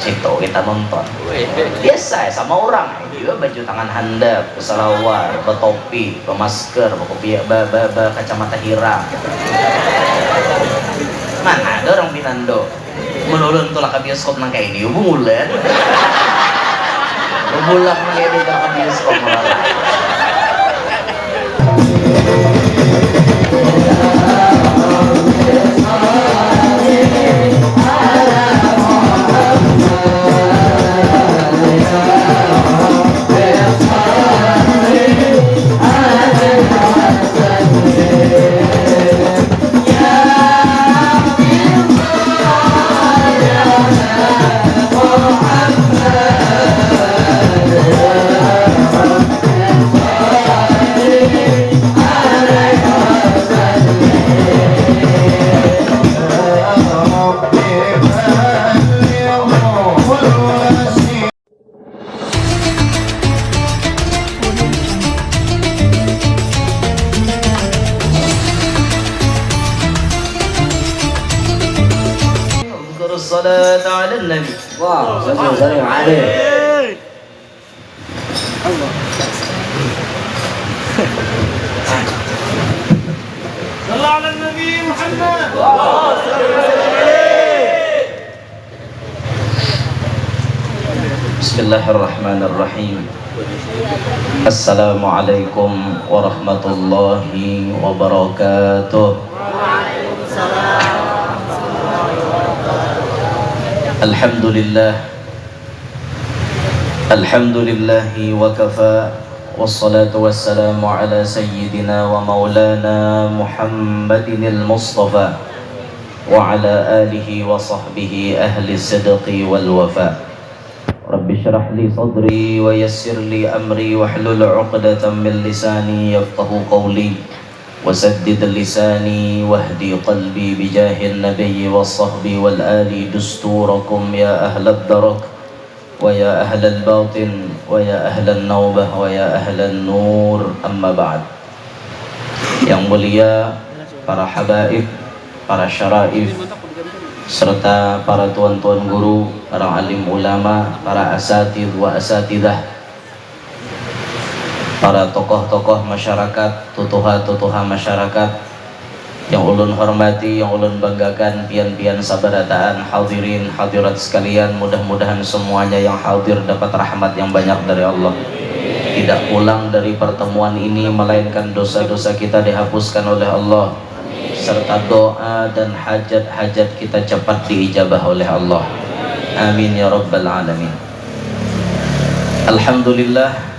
situ kita nonton biasa ya, sama orang juga baju tangan handap, keselawar, betopi, bemasker, kacamata hirang. Mana ada orang Pinando menurun tuh lah ke bioskop nang kayak ini bungulan bulak nang kayak ini ke bioskop malah. الصلاة على النبي. Wow, sering ada. Allah. صلى على النبي محمد. بسم الله الرحمن الرحيم. السلام عليكم ورحمة الله وبركاته. الحمد لله وكفى والصلاة والسلام على سيدنا ومولانا محمد المصطفى وعلى آله وصحبه أهل الصدق والوفاء. رب اشرح لي صدري ويسر لي أمري واحلل عقدة من لساني يفقه قولي وسدد لساني واهدي قلبي بجاه النبي والصحب والآل دستوركم يا أهل الدرك ويا أهل الباطن ويا أهل النوبة ويا أهل النور. أما بعد. Yang mulia para habaib, para syaraif, serta para tuan-tuan guru, para alim ulama, para asatidh wa asatidah, para tokoh-tokoh masyarakat, tutuha-tutuha masyarakat yang ulun hormati, yang ulun banggakan, pian-pian sabarataan, hadirin hadirat sekalian, mudah-mudahan semuanya yang hadir dapat rahmat yang banyak dari Allah. Tidak pulang dari pertemuan ini melainkan dosa-dosa kita dihapuskan oleh Allah, serta doa dan hajat-hajat kita cepat diijabah oleh Allah. Amin ya rabbal alamin. Alhamdulillah,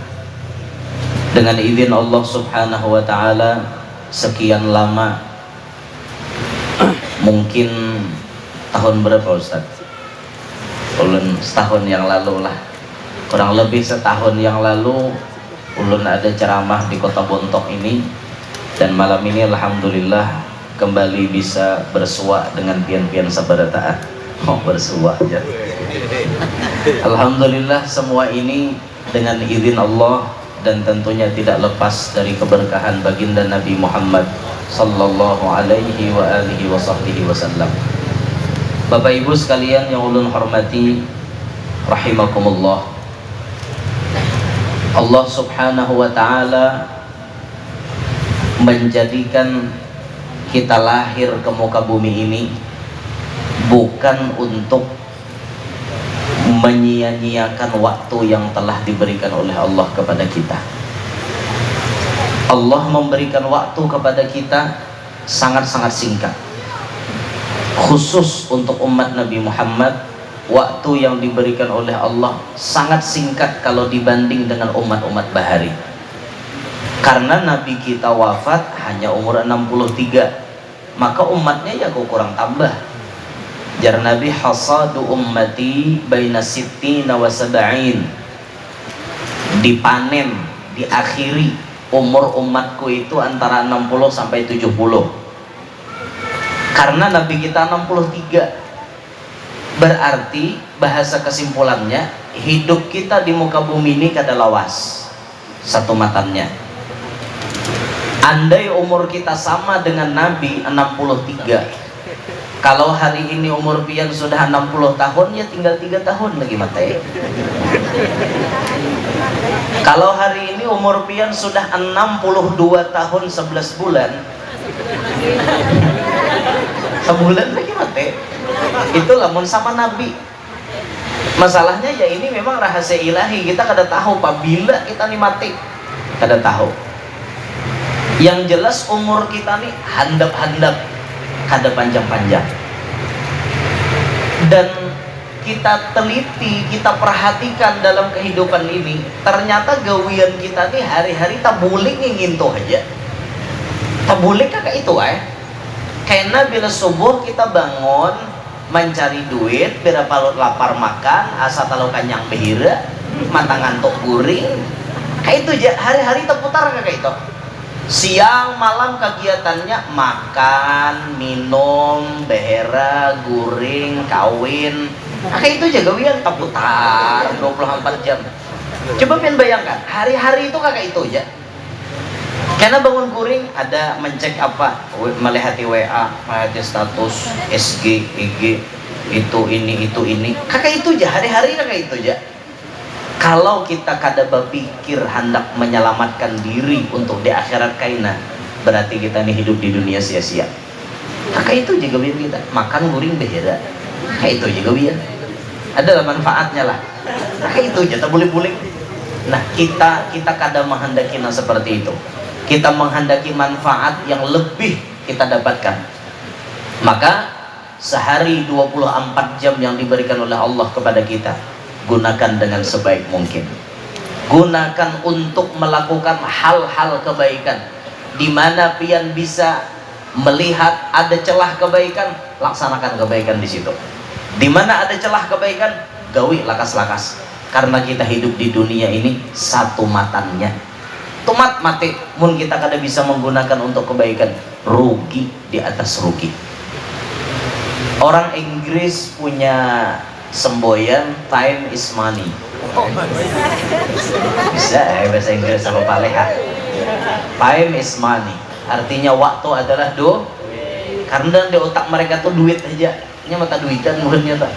dengan izin Allah subhanahu wa ta'ala, sekian lama, mungkin tahun berapa Ustaz? Ulun setahun yang lalu lah, kurang lebih setahun yang lalu ulun ada ceramah di kota Bontok ini, dan malam ini alhamdulillah kembali bisa bersua dengan pian-pian sabarataan. Bersua ya. Alhamdulillah, semua ini dengan izin Allah dan tentunya tidak lepas dari keberkahan baginda Nabi Muhammad sallallahu alaihi wa alihi wa sahbihi wasallam. Bapak Ibu sekalian yang ulun hormati rahimakumullah, Allah subhanahu wa ta'ala menjadikan kita lahir ke muka bumi ini bukan untuk menyia-nyiakan waktu yang telah diberikan oleh Allah kepada kita. Allah memberikan waktu kepada kita sangat-sangat singkat. Khusus untuk umat Nabi Muhammad, waktu yang diberikan oleh Allah sangat singkat kalau dibanding dengan umat-umat bahari. Karena Nabi kita wafat hanya umur 63, maka umatnya ya kurang tambah. Jar Nabi, hasadu ummati baina sittina wa sab'in, dipanen, diakhiri umur umatku itu antara 60 sampai 70. Karena Nabi kita 63, berarti bahasa kesimpulannya hidup kita di muka bumi ini kada lawas satu matanya. Andai umur kita sama dengan Nabi 63, Kalau hari ini umur pian sudah 60 tahun, ya tinggal 3 tahun lagi mati. Kalau hari ini umur pian sudah 62 tahun 11 bulan, sebulan lagi mati. Itu lamun sama Nabi. Masalahnya ya ini memang rahasia ilahi, kita kada tahu apabila kita nih mati, kada tahu. Yang jelas umur kita nih handap-handap, kada panjang-panjang. Dan kita teliti, kita perhatikan dalam kehidupan ini, ternyata gawian kita nih hari-hari tak boleh nginginto aja. Tak boleh kakak itu karena bila subuh kita bangun mencari duit, berapa lapar makan, asa talau kanyang behira, mata ngantuk guring. Kayak itu aja, hari-hari terputar kakak itu. Siang malam kegiatannya makan, minum, behera, guring, kawin. Kayak itu aja gawian terputar 24 jam. Coba pengen bayangkan, hari-hari itu kakak itu aja. Karena bangun guring ada mencek apa, melihati WA, melihati status, SG, IG, itu ini. Kakak itu aja, hari-hari kakak itu aja. Kalau kita kada berpikir hendak menyelamatkan diri untuk di akhirat kaina, berarti kita nih hidup di dunia sia-sia. Kakak itu juga biar kita makan guring behera, kayak itu juga biar ada manfaatnya lah. Kakak itu aja tak boleh. Nah kita kada menghendaki seperti itu. Kita menghendaki manfaat yang lebih kita dapatkan. Maka sehari 24 jam yang diberikan oleh Allah kepada kita, gunakan dengan sebaik mungkin. Gunakan untuk melakukan hal-hal kebaikan. Di mana pian bisa melihat ada celah kebaikan, laksanakan kebaikan di situ. Di mana ada celah kebaikan, gawi lakas-lakas. Karena kita hidup di dunia ini satu matannya. Tomat mati, mun kita kada bisa menggunakan untuk kebaikan, rugi di atas rugi. Orang Inggris punya semboyan time is money. Bisa bahasa Inggris sama paleha. Time is money, artinya waktu adalah karena di otak mereka tuh duit aja. Ini mata duitan bukan nyata.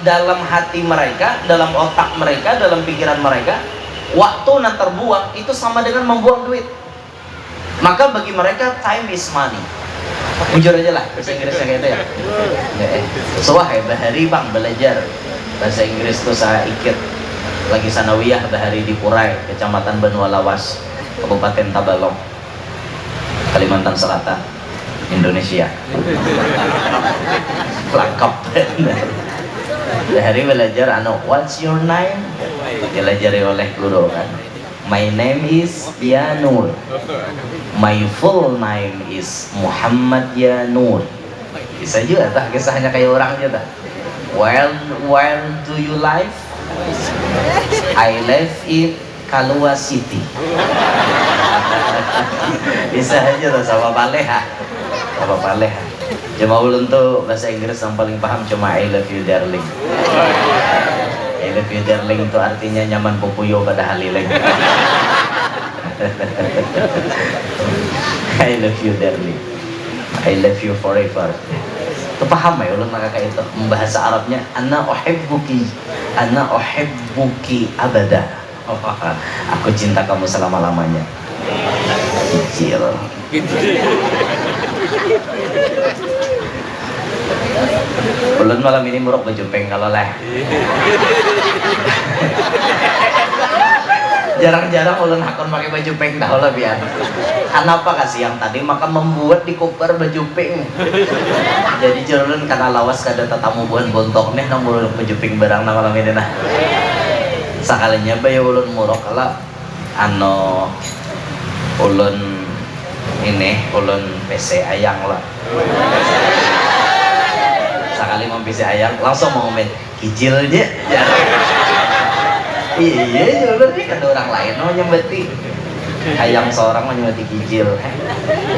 Dalam hati mereka, dalam otak mereka, dalam pikiran mereka, waktu yang terbuang itu sama dengan membuang duit. Maka bagi mereka time is money. Jujur aja lah bahasa Inggrisnya kayak itu ya. Soalnya bahari bang belajar bahasa Inggris tuh saya ikut lagi sanawiyah bahari di Purai, Kecamatan Benua Lawas, Kabupaten Tabalong, Kalimantan Selatan, Indonesia. Lengkap. Bahari belajar what's your name? Diajari oleh guru kan. My name is Yanur. My full name is Muhammad Yanur. Bisa juga tak kisahnya kayak orang aja tak. Where do you live? I live in Kalua City. Bisa aja tuh sama Paleha. Sama Paleha. Cuma ulun tuh bahasa Inggris yang paling paham cuma I love you darling. I love you darling itu artinya nyaman pupuyo pada haliling. I love you darling, I love you forever. Itu paham ya ulun kakak itu bahasa Arabnya ana uhibbuki abada. Aku cinta kamu selama-lamanya. Kecil. Ulun malam ini muruk baju pink kalau leh. Jarang-jarang ulun hakon pakai baju pink dah lah biar. Kenapa kasih yang tadi maka membuat di koper baju pink. Jadi ulun karena lawas kada tetamu buan bontok nih nang ulun baju pink barang na malam ini nah. Sakalinya bae ulun muruk kala ulun PC ayang lah. Sekali mau PC ayang langsung mau ngomen hijil aja. Iya, jualan nih kan orang lain mau nyembeti ayam seorang mau nyembeti kijil.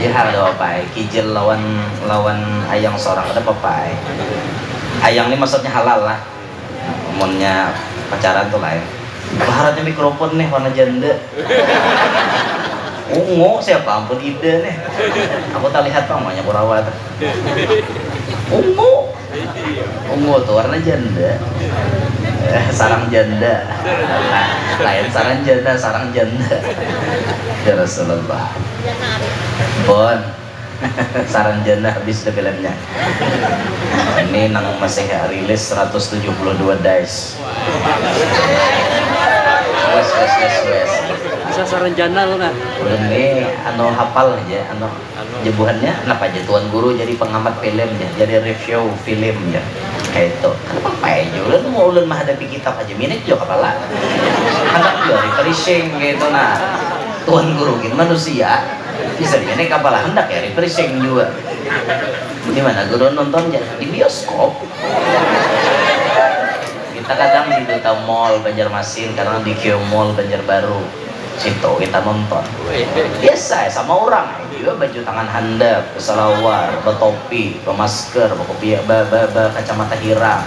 Iya ada apa? Kijil lawan ayam seorang ada apa? Ayam ini maksudnya halal lah. Umumnya pacaran tuh lain. Baharatnya mikrofon nih warna janda. Ungu siapa ampun ide nih. Aku tak lihat namanya perawat. Ungu tuh warna janda. Sarang janda. Lain sarang janda, sarang janda. Ya Rasulullah. Bon. Sarang janda habis deh filmnya. Ini nang masih rilis 172 dice. Wes. Bisa saranjana lo nggak? Ini hafal aja, jebuhannya kenapa aja Tuan Guru jadi pengamat filmnya, jadi review filmnya kayak itu. Kenapa aja ulun mau ulun menghadapi kitab aja minit juga kepala. Anak juga refreshing gitu nah. Tuan Guru gitu manusia bisa ini kepala hendak ya refreshing juga. Di mana Guru nontonnya di bioskop. Kita kadang di Duta Mall Banjarmasin, kadang di Kio Mall Banjarbaru. Situ kita nonton. Biasa ya sama orang juga baju tangan handap, selawar, bertopi, bermasker, kacamata hirang.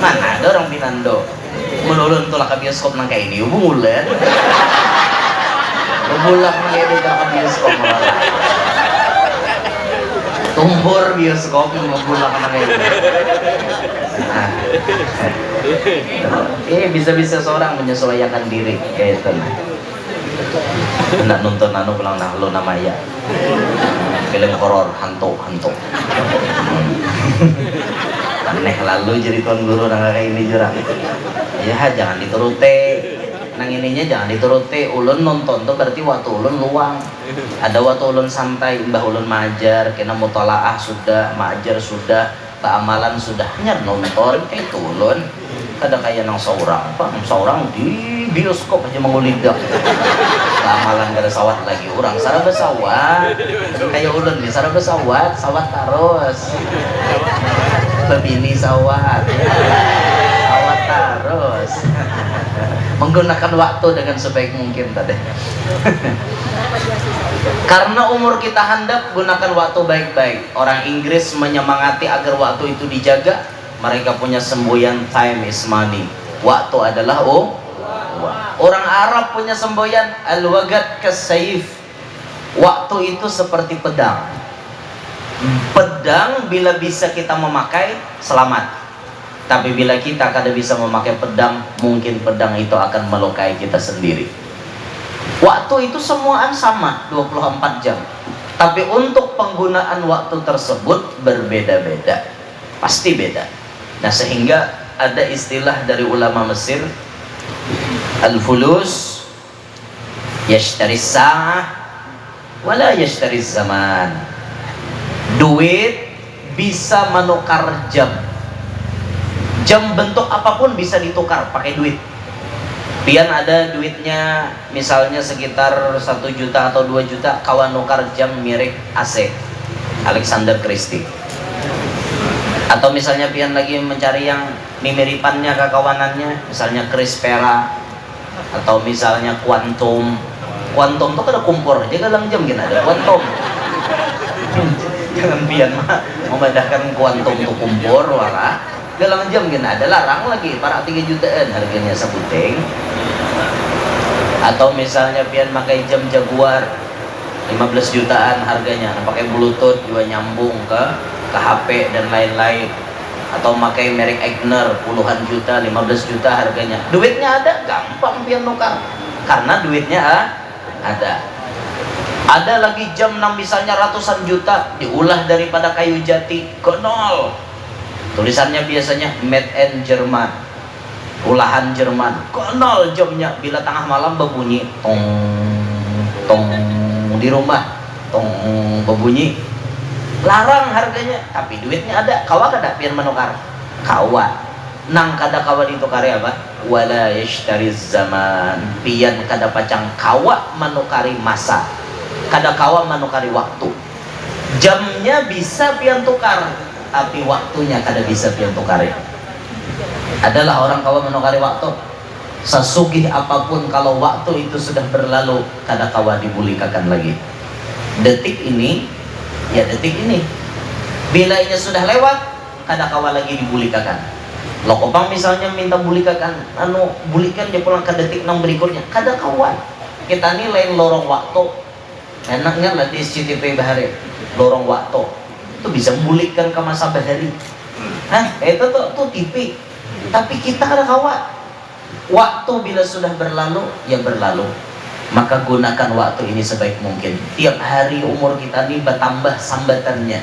Mana ada orang Pinando menulun tulah ke bioskop nang kayak ini bulan. Bulan nang kayak ke bioskop malah. Tumpur bioskop ngebulang nang kayak ini. Bisa-bisa seorang menyesuaikan diri kayak itu nak nonton pulang lu nama ya film horor hantu aneh lalu jadi Tuan Guru nang kayak ini jurang ya jangan dituruti nang ininya jangan dituruti. Ulun nonton tuh berarti waktu ulun luang, ada waktu ulun santai, mbah ulun majar kena mutolaah sudah, majar sudah, amalan sudah, hanya nonton itu ulun kada kayak nang seorang di bioskop aja mengulidak amalan kada sawat lagi orang sarah besawat kayak ulun nih sarah besawat sawat terus bebini sawat terus menggunakan waktu dengan sebaik mungkin tadi. Karena umur kita handap, gunakan waktu baik-baik. Orang Inggris menyemangati agar waktu itu dijaga. Mereka punya semboyan time is money. Waktu adalah uang. Orang Arab punya semboyan al-waqt kasayf. Waktu itu seperti pedang. Pedang bila bisa kita memakai, selamat. Tapi bila kita kada bisa memakai pedang, mungkin pedang itu akan melukai kita sendiri. Waktu itu semuaan sama 24 jam. Tapi untuk penggunaan waktu tersebut berbeda-beda. Pasti beda. Nah sehingga ada istilah dari ulama Mesir, al-fulus yashtari sa'ah wala yashtari zaman. Duit bisa menukar jam. Jam bentuk apapun bisa ditukar pakai duit. Pian ada duitnya misalnya sekitar 1 juta atau 2 juta, kawan nukar jam merek AC Alexander Christie. Atau misalnya pian lagi mencari yang mimiripannya ke kawanannya, misalnya Chris Pera atau misalnya Quantum tuh kada kumpur, dia galang jam gini ada Quantum. Jangan pian mah membedakan Quantum tuh kumpur wala galang jam gini ada larang lagi para 3 jutaan harganya sebuting. Atau misalnya pian pakai jam Jaguar 15 jutaan harganya, pakai bluetooth juga nyambung ke HP dan lain-lain. Atau pakai merek Eigner puluhan juta, 15 juta harganya. Duitnya ada, gampang pian nukar karena duitnya ada. Ada lagi jam misalnya ratusan juta, diulah daripada kayu jati ke nol. Tulisannya biasanya made in Jerman, ulahan Jerman, konol jamnya. Bila tengah malam berbunyi tong tong di rumah tong berbunyi, larang harganya, tapi duitnya ada. Kawa kada pian menukar, kawa nang kada kawa ditukari apa? Wala yashtari zaman. Pian kada pacang kawa menukari masa, kada kawa menukari waktu. Jamnya bisa pian tukar, tapi waktunya kada bisa pian tukari. Adalah orang kawa menukari waktu. Sesugih apapun kalau waktu itu sudah berlalu, kada kawa dibulikakan lagi. Detik ini, ya detik ini. Bila ini sudah lewat, kada kawa lagi dibulikakan. Lokopang misalnya minta bulikakan, bulikan dia pulang ke detik nang berikutnya, kada kawa. kita nih lain lorong waktu. Enaknya lah di SCTV bahari lorong waktu itu bisa memulihkan ke masa bahari. Itu tuh TV. Tapi kita ada kawat. Waktu bila sudah berlalu, ya berlalu. Maka gunakan waktu ini sebaik mungkin. Tiap hari umur kita ini bertambah sambatannya,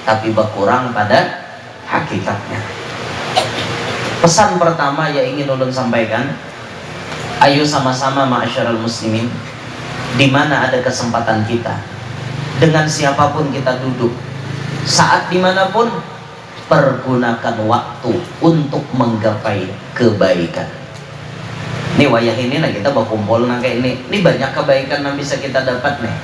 tapi berkurang pada hakikatnya. Pesan pertama yang ingin ulun sampaikan, ayo sama-sama ma'asyiral muslimin, di mana ada kesempatan kita, dengan siapapun kita duduk, saat dimanapun, pergunakan waktu untuk menggapai kebaikan. Nih wayah ini nah kita berkumpul nang kayak ini. Ini banyak kebaikan yang bisa kita dapat nih.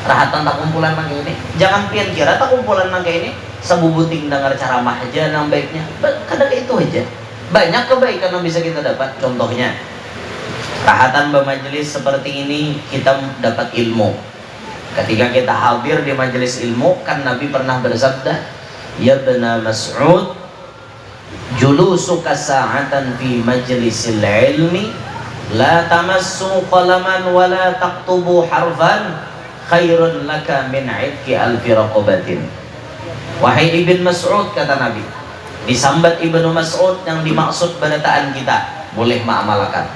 Rahatan tak kumpulan nang ini. Jangan pian kira tak kumpulan nang kayak ini sabubuting dengar ceramah aja nang baiknya. Kadang itu aja. Banyak kebaikan yang bisa kita dapat. Contohnya rahatan bermajelis seperti ini, kita dapat ilmu. Ketika kita hadir di majelis ilmu, kan Nabi pernah bersabda, ya bena Mas'ud, julusuka sa'atan fi majlisil ilmi la tamassu qalaman wa la taktubu harfan khairun laka min 'idki alfi raqabatin. Wahai Ibn Mas'ud, kata Nabi, disambat Ibnu Mas'ud, yang dimaksud berataan kita boleh mengamalkan.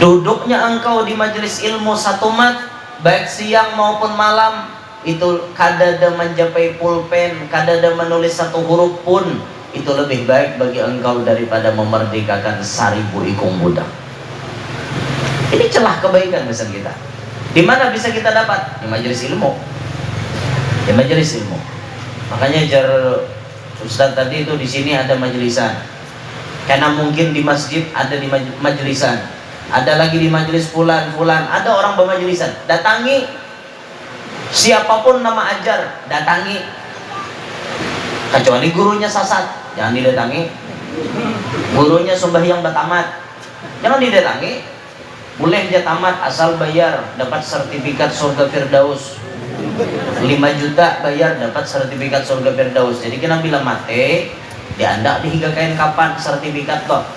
Duduknya engkau di majelis ilmu satu mat, baik siang maupun malam, itu kadada mencapai pulpen, kadada menulis satu huruf pun, itu lebih baik bagi engkau daripada memerdekakan 1000 ikung budak. Ini celah kebaikan pesan kita. Di mana bisa kita dapat? Di majelis ilmu. Di majelis ilmu. Makanya jar Ustaz tadi itu di sini ada majelisan. Karena mungkin di masjid ada di majelisan. Ada lagi di majelis fulan, ada orang bermajelisan. Datangi. Siapapun nama ajar, datangi. Kecuali gurunya sasat, jangan didatangi. Gurunya sembahyang batamat, jangan didatangi. Boleh dia tamat asal bayar, dapat sertifikat surga Firdaus. 5 juta bayar, dapat sertifikat surga Firdaus. Jadi kita bilang mate, diandak dihiga kain kapan sertifikat kok.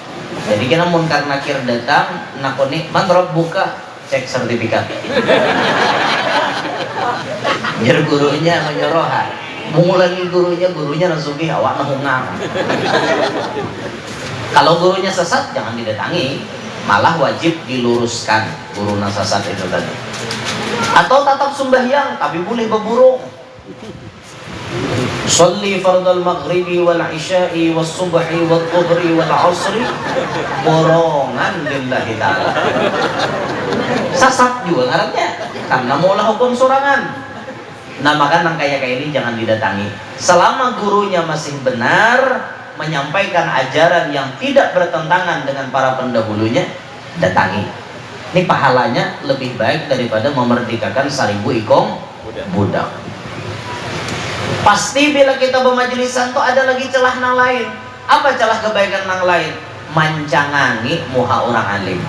Jadi kita munkar nakir datang, nakoni man buka, cek sertifikat. Biar gurunya menyorohan. Mengulangi gurunya nasugi awak nahungang. Kalau gurunya sesat jangan didatangi, malah wajib diluruskan guru sesat itu tadi. Atau tatap sembahyang tapi boleh berburung. Sholli fardal maghribi wal isya'i was subhi wal dhuhri wal asri borongan lillahi ta'ala. Sesat juga ngarannya, karena maulah hukum sorangan. Nah maka nang kayak ini jangan didatangi. Selama gurunya masih benar menyampaikan ajaran yang tidak bertentangan dengan para pendahulunya, datangi. Ini pahalanya lebih baik daripada memerdekakan 1000 ikong budak. Pasti bila kita bermajelisan tuh ada lagi celah nang lain. Apa celah kebaikan nang lain? Mancangangi muha orang alim.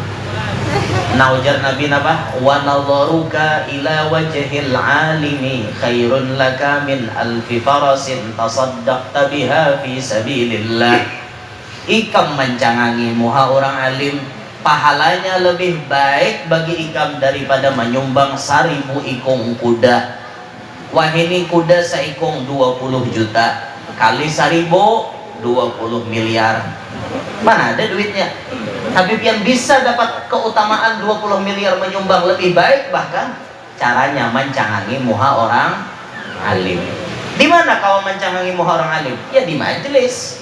Nah ujar Nabi apa? Wa nadharuka ila wajhil alimi khairun laka min alfi farasin tasaddaqta biha fi sabilillah. Ikam mencangangi muha orang alim, pahalanya lebih baik bagi ikam daripada menyumbang 1000 ikung kuda. Wah ini kuda seikung 20 juta kali 1000 20 miliar. Mana ada duitnya? Tapi yang bisa dapat keutamaan 20 miliar menyumbang lebih baik, bahkan caranya mencangangi muha orang alim. Di mana kau mencangangi muha orang alim? Ya di majelis.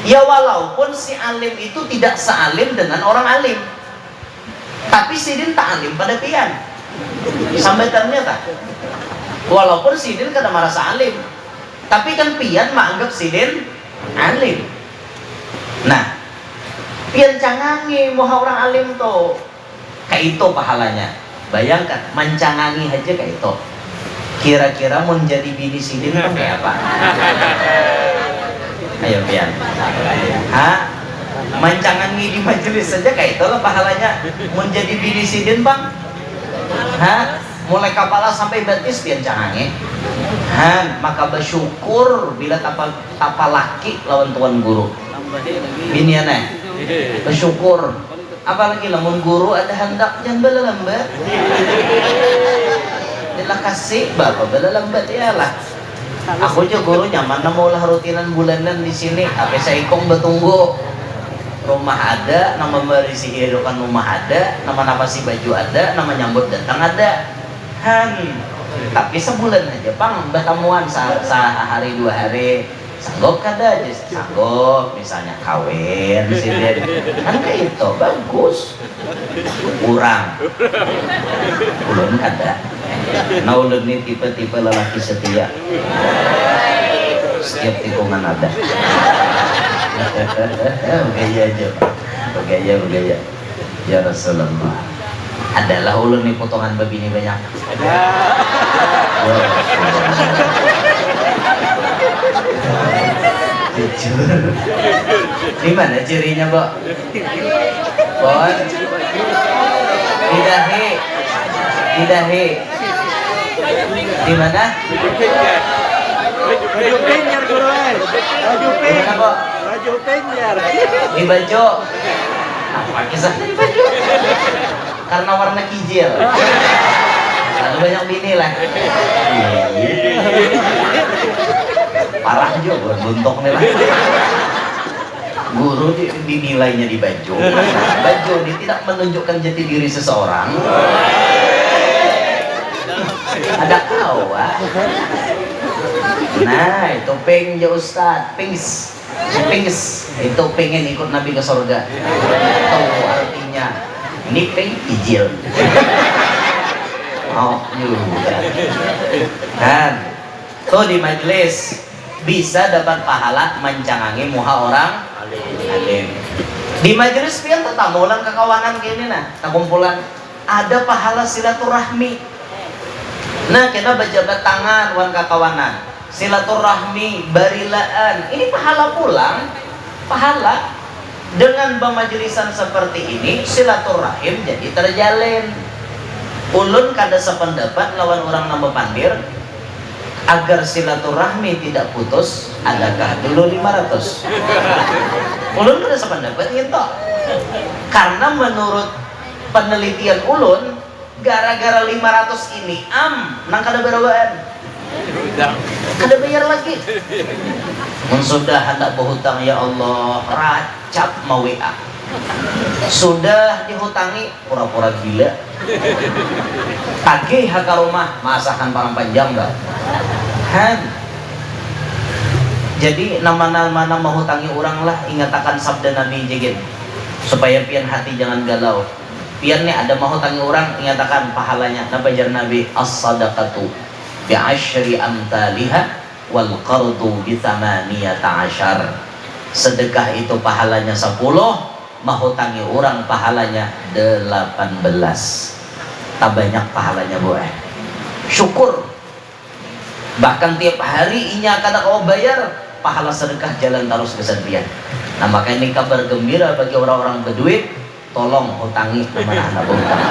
Ya walaupun si alim itu tidak sealim dengan orang alim, tapi sidin tak alim pada pian. Sambatannya tak. Walaupun sidin kada merasa alim, tapi kan pian menganggap sidin alim. Nah, pian cangangi muha orang alim tuh kayak itu pahalanya. Bayangkan mencangangi aja kayak itu. Kira-kira mau jadi bini sidin kan kayak apa? Ayo pian. Mencangangi di majelis saja kayak itu lah pahalanya. Mau jadi bini sidin bang? Mulai kepala sampai betis pian cangangi. Maka bersyukur bila tapa laki lawan tuan guru. Bini aneh bersyukur apalagi lamun guru ada hendak jangan balalambat. Dilah kasih bapak balalambat ya lah. Aku juga guru nyaman mau lah rutinan bulanan di sini. Apa saya ikong betunggu rumah ada, nama berisi kehidupan rumah ada, nama nafasi baju ada, nama nyambut datang ada. Tapi sebulan aja pang bertemuan sehari 2 hari sanggup kada aja sanggup misalnya kawin sini kan kayak itu bagus kurang ulun kada. Nah ulun ini tipe-tipe lelaki setia setiap tikungan ada. Begaya aja begaya ya Rasulullah. Adalah ulun nih potongan babi ini banyak. Jujur. Di mana cirinya, Bo? Bon. Di dahi. Di mana? Baju penyer guru ay. Baju Di mana, Bo? Baju penyer. Di baju. Apa kisah di baju? Karena warna kijil. Lalu banyak bini lah. Parah juga buat buntok nih lah. Guru dinilainya di baju. Baju ini tidak menunjukkan jati diri seseorang. Ada kawa. Nah itu peng ya Ustad, pings. Itu pengen ikut Nabi ke surga. Tahu artinya ini peng ijil. Oh juga. Kan tuh di majelis bisa dapat pahala mencangangi muha orang alim. Di majelis pian tetamu ulang kekawanan gini nah, kumpulan ada pahala silaturahmi. Nah kita berjabat tangan wan kakawanan, silaturahmi, barilaan, ini pahala pulang, pahala. Dengan pemajelisan seperti ini silaturahim jadi terjalin. Ulun kada sependapat lawan orang nama pandir agar silaturahmi tidak putus, adakah dulu 500? Ulun kada sependapat gitu. Karena menurut penelitian ulun gara-gara 500 ini nang kada berawaan. Kada bayar lagi. Sudah hendak berhutang ya Allah, racap mau WA. Sudah dihutangi pura-pura gila. Tagih ke rumah masakan parang panjang enggak? Jadi nama-nama menghutangi orang lah ingatakan sabda Nabi jegin supaya pian hati jangan galau. Pian nih ada menghutangi orang ingatakan pahalanya. Napa jar Nabi as-sadaqatu bi asyri amthaliha wal qardu bi 18. Sedekah itu pahalanya 10, menghutangi orang pahalanya 18. Tak banyak pahalanya boleh. Syukur. Bahkan tiap hari inya kada kau bayar, pahala sedekah jalan terus kesepian. Nah makanya ini kabar gembira bagi orang-orang berduit, tolong hutangi mana anak berhutang.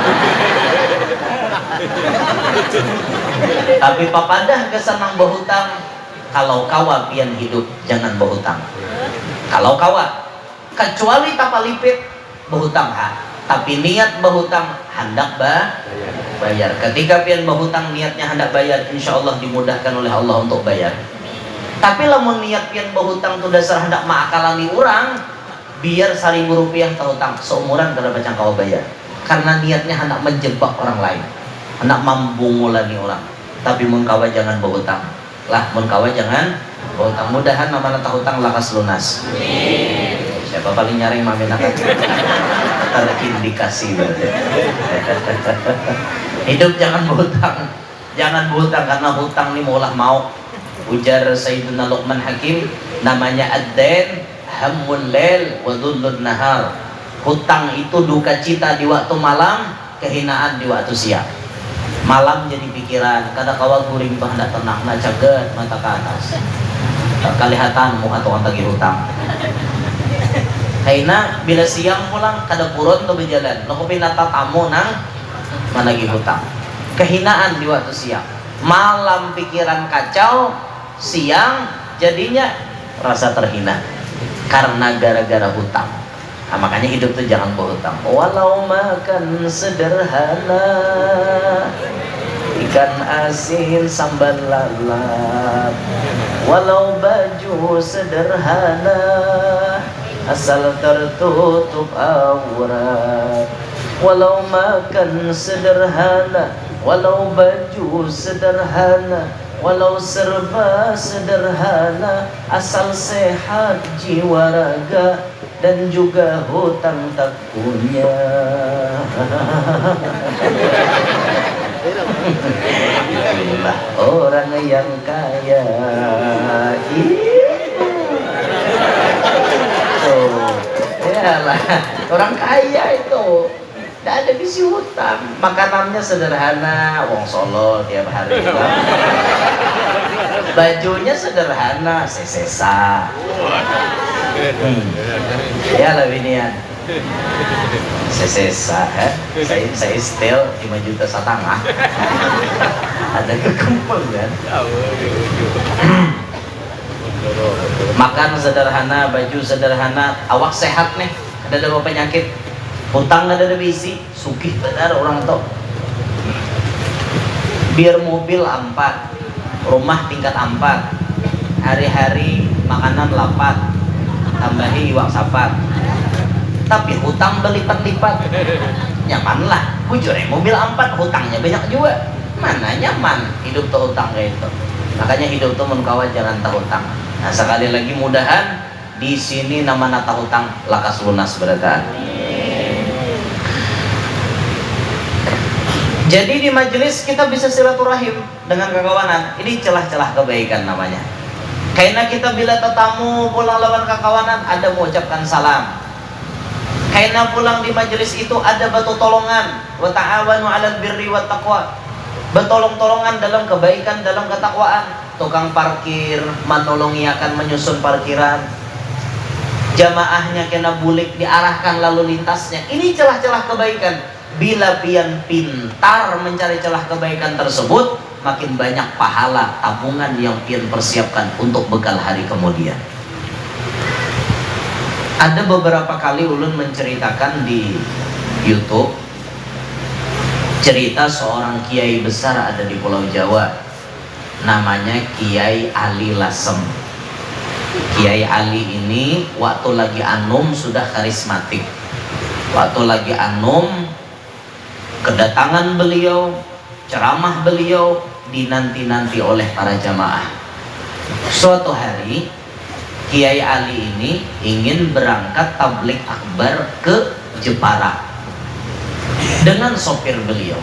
Tapi papadah kesenang berhutang, kalau kawa pian hidup jangan berhutang. Kalau kawa, kecuali tapalipit berhutang tapi niat berhutang hendak bayar. Ketika pian berhutang niatnya hendak bayar, insya Allah dimudahkan oleh Allah untuk bayar. Tapi lamun niat pian berhutang tu dasar hendak maakalani orang, biar 1.000 rupiah hutang seumuran kada bacang kau bayar. Karena niatnya hendak menjebak orang lain, hendak membungulani orang. Tapi mun kawa jangan berhutang. Lah mun kawa jangan berhutang. Mudahan namanya hutang lakas lunas. Siapa paling nyaring maminakan? Terindikasi berarti. Hidup jangan berhutang. Jangan berhutang karena hutang ini mau. Ujar Sayyidina Luqman Hakim, namanya ad-dain hammul lail wa dhullun nahar. Hutang itu duka cita di waktu malam, kehinaan di waktu siang. Malam jadi pikiran, kada kawa guring bah hendak tenang, na caget mata ke atas. Kelihatan muka tuan tagih hutang. Kaina bila siang pulang kada purun tu berjalan, laku pinata tamu nang managi hutang. Kehinaan di waktu siang. Malam pikiran kacau, siang jadinya rasa terhina karena gara-gara hutang. Nah, makanya hidup tuh jangan berhutang. Walau makan sederhana, ikan asin sambal lalap, walau baju sederhana, asal tertutup aurat. Walau makan sederhana, walau baju sederhana, walau serba sederhana, asal sehat jiwa raga dan juga hutang tak punya. Itulah orang yang kaya. Tuh, yalah, orang kaya itu tidak ada bisi hutang. Makanannya sederhana, wong Solo tiap hari. Bajunya sederhana, sesesa. Ya lah binian. Sesesa, saya setel 5 juta setengah. Ada kekempeng kan? Makan sederhana, baju sederhana, awak sehat nih, ada penyakit, hutang ada bisi, sugih ada orang tuh. Biar mobil 4, rumah tingkat 4, hari-hari makanan 8, tambahi iwak sapat, tapi hutang berlipat-lipat. Nyaman lah, bujurnya mobil 4, hutangnya banyak juga. Mana nyaman hidup tuh hutang kayak itu. Makanya hidup tuh menkawan jangan tak hutang. Nah sekali lagi mudahan di sini nama nata hutang lakas lunas berada. Jadi di majelis kita bisa silaturahim dengan kekawanan. Ini celah-celah kebaikan namanya. Karena kita bila tetamu pulang lawan kekawanan ada mengucapkan salam. Karena pulang di majelis itu ada batu tolongan. Wa ta'awanu 'alal birri wat taqwa. Bertolong-tolongan dalam kebaikan, dalam ketakwaan. Tukang parkir menolongi akan menyusun parkiran. Jamaahnya kena bulik diarahkan lalu lintasnya. Ini celah-celah kebaikan. Bila pian pintar mencari celah kebaikan tersebut, makin banyak pahala tabungan yang pian persiapkan untuk bekal hari kemudian. Ada beberapa kali ulun menceritakan di YouTube cerita seorang kiai besar ada di Pulau Jawa, namanya Kiai Ali Lasem. Kiai Ali ini waktu lagi anum sudah karismatik. Waktu lagi anum, kedatangan beliau, ceramah beliau dinanti-nanti oleh para jamaah. Suatu hari Kiai Ali ini ingin berangkat tablik akbar ke Jepara dengan sopir beliau.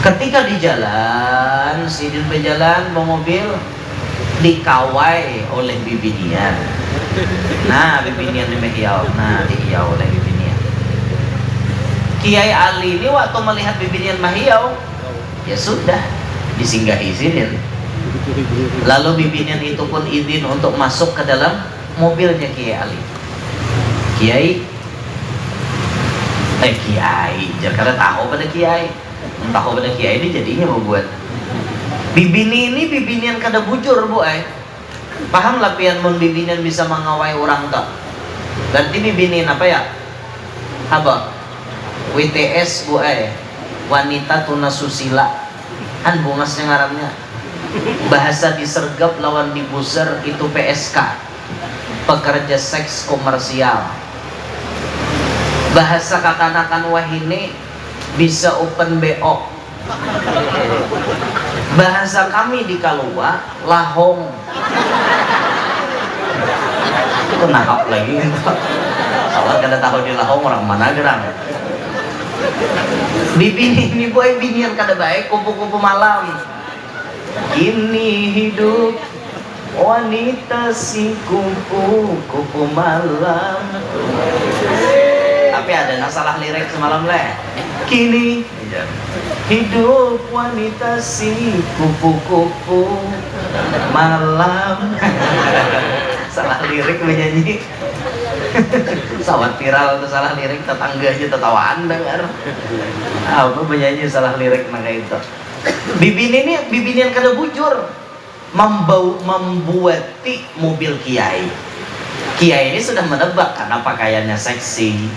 Ketika di jalan, sidin berjalan bawa mobil, dikawai oleh bibinian. Nah, bibinian dihiau, dihiau oleh bibinian. Kiai Ali ini waktu melihat bibinian mahiau, ya sudah disinggahi sidin. Lalu bibinian itu pun izin untuk masuk ke dalam mobilnya Kiai Ali. Kiai, jangan tahu pada Kiai, tahu pada Kiai ini jadinya membuat bibini ini bibinian kada bujur bu paham lah pian mun bibinian bisa mengawai orang tak. Berarti bibinian apa ya? Apa? WTS bu wanita tunasusila kan bungasnya ngarannya. Bahasa disergap lawan dibuser itu PSK, pekerja seks komersial. Bahasa kakanakan wahine bisa open BO. Bahasa kami di Kalua lahong. Itu nangkap lagi. Salah kada tahu di lahong orang mana gerang. Bibini ini boy binian kada baik kupu-kupu malam. Ini hidup wanita si kupu-kupu malam. Tapi ada salah lirik semalam leh. Kini hidup wanita si kupu-kupu malam. Salah lirik menyanyi. Sawat viral itu salah lirik, tetangga aja tetawaan dengar. Apa menyanyi salah lirik naga itu. Bibinian kada bujur membuati mobil Kiai. Kiai ini sudah menebak karena pakaiannya seksi,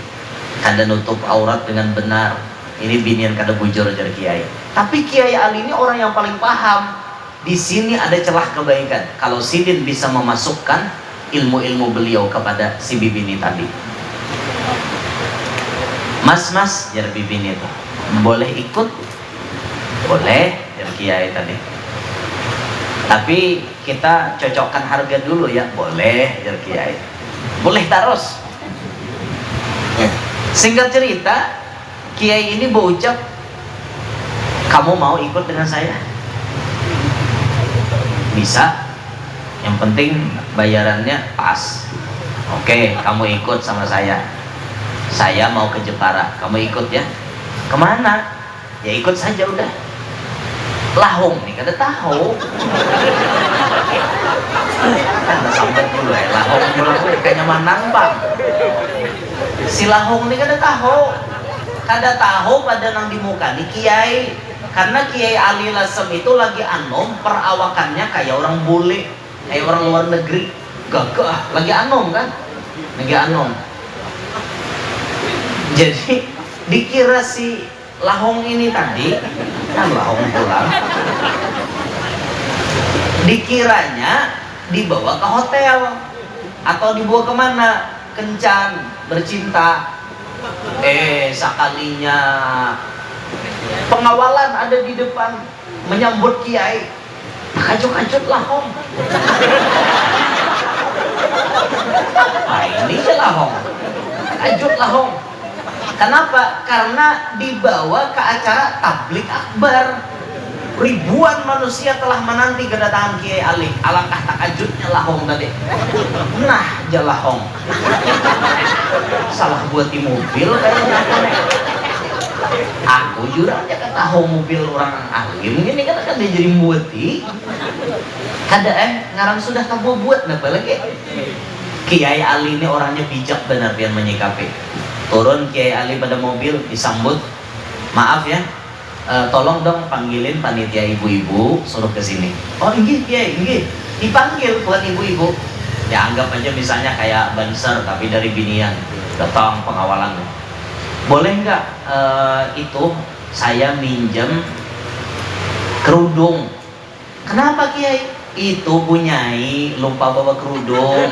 kada nutup aurat dengan benar. Ini binian kada bujur jar Kiai. Tapi Kiai Ali ini orang yang paling paham. Di sini ada celah kebaikan. Kalau Sidin bisa memasukkan ilmu-ilmu beliau kepada si bibi ini tadi. Mas, jar bibi ini tuh, boleh ikut? Boleh, jar Kiai tadi. Tapi kita cocokkan harga dulu ya. Boleh, jar Kiai. Boleh terus. Singkat cerita, Kiai ini berucap, kamu mau ikut dengan saya? Bisa. Yang penting bayarannya pas. Oke, kamu ikut sama saya. Saya mau ke Jepara, kamu ikut ya. Kemana? Ya ikut saja udah. Lahong nih, kada tahu. Kada sampai dulu ya, lahong dulu kayaknya manang bang. Si lahong nih kada tahu. Kada tahu pada nang di muka di Kiai. Karena Kiai Ali Lasem itu lagi anom, perawakannya kayak orang bule, kayak orang luar negeri, gagah, lagi anom kan, lagi anom. Jadi dikira si lahong ini tadi, kan lahong pulang, dikiranya dibawa ke hotel atau dibawa kemana, kencan, bercinta. Sekalinya pengawalan ada di depan menyambut Kiai, kacut-kacut lahong. Apa ini lahong? Kacut lahong. Kenapa? Karena dibawa ke acara tablik akbar. Ribuan manusia telah menanti kedatangan Kiai Ali. Alangkah takajutnya lahong tadi. Nah, jalahong. Salah buat di mobil kayaknya. Aku jurang aja kan tahu mobil orang alim ini kan dia jadi muati. Kada ngarang sudah kamu buat apa lagi? Kiai Ali ini orangnya bijak benar pian menyikapi. Turun Kiai Ali pada mobil disambut, maaf ya, tolong dong panggilin panitia ibu-ibu suruh ke sini. Oh inggih Kiai, inggih. Dipanggil buat ibu-ibu. Ya anggap aja misalnya kayak banser tapi dari binian, datang pengawalan. Boleh nggak itu saya minjem kerudung? Kenapa Kiai? Itu Bunyai lupa bawa kerudung.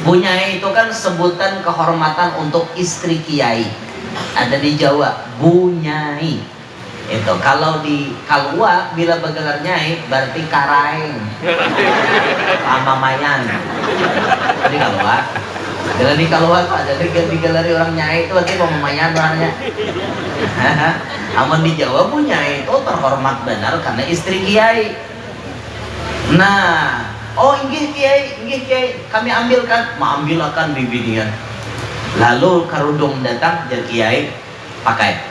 Bunyai itu kan sebutan kehormatan untuk istri Kiai. Ada di Jawa, Bunyai. Itu kalau di Kalua bila bergelar nyai berarti karaeng. Amamayan. Jadi Kalua. Bila di Kalua tuh ada digelari orang nyai itu berarti pemamayan orangnya. Aman di Jawa Bunyai itu terhormat benar karena istri Kiai. Nah, oh inggih Kiai, kami ambilkan, mengambilkan bibinian. Lalu kerudung datang dari Kiai, pakai,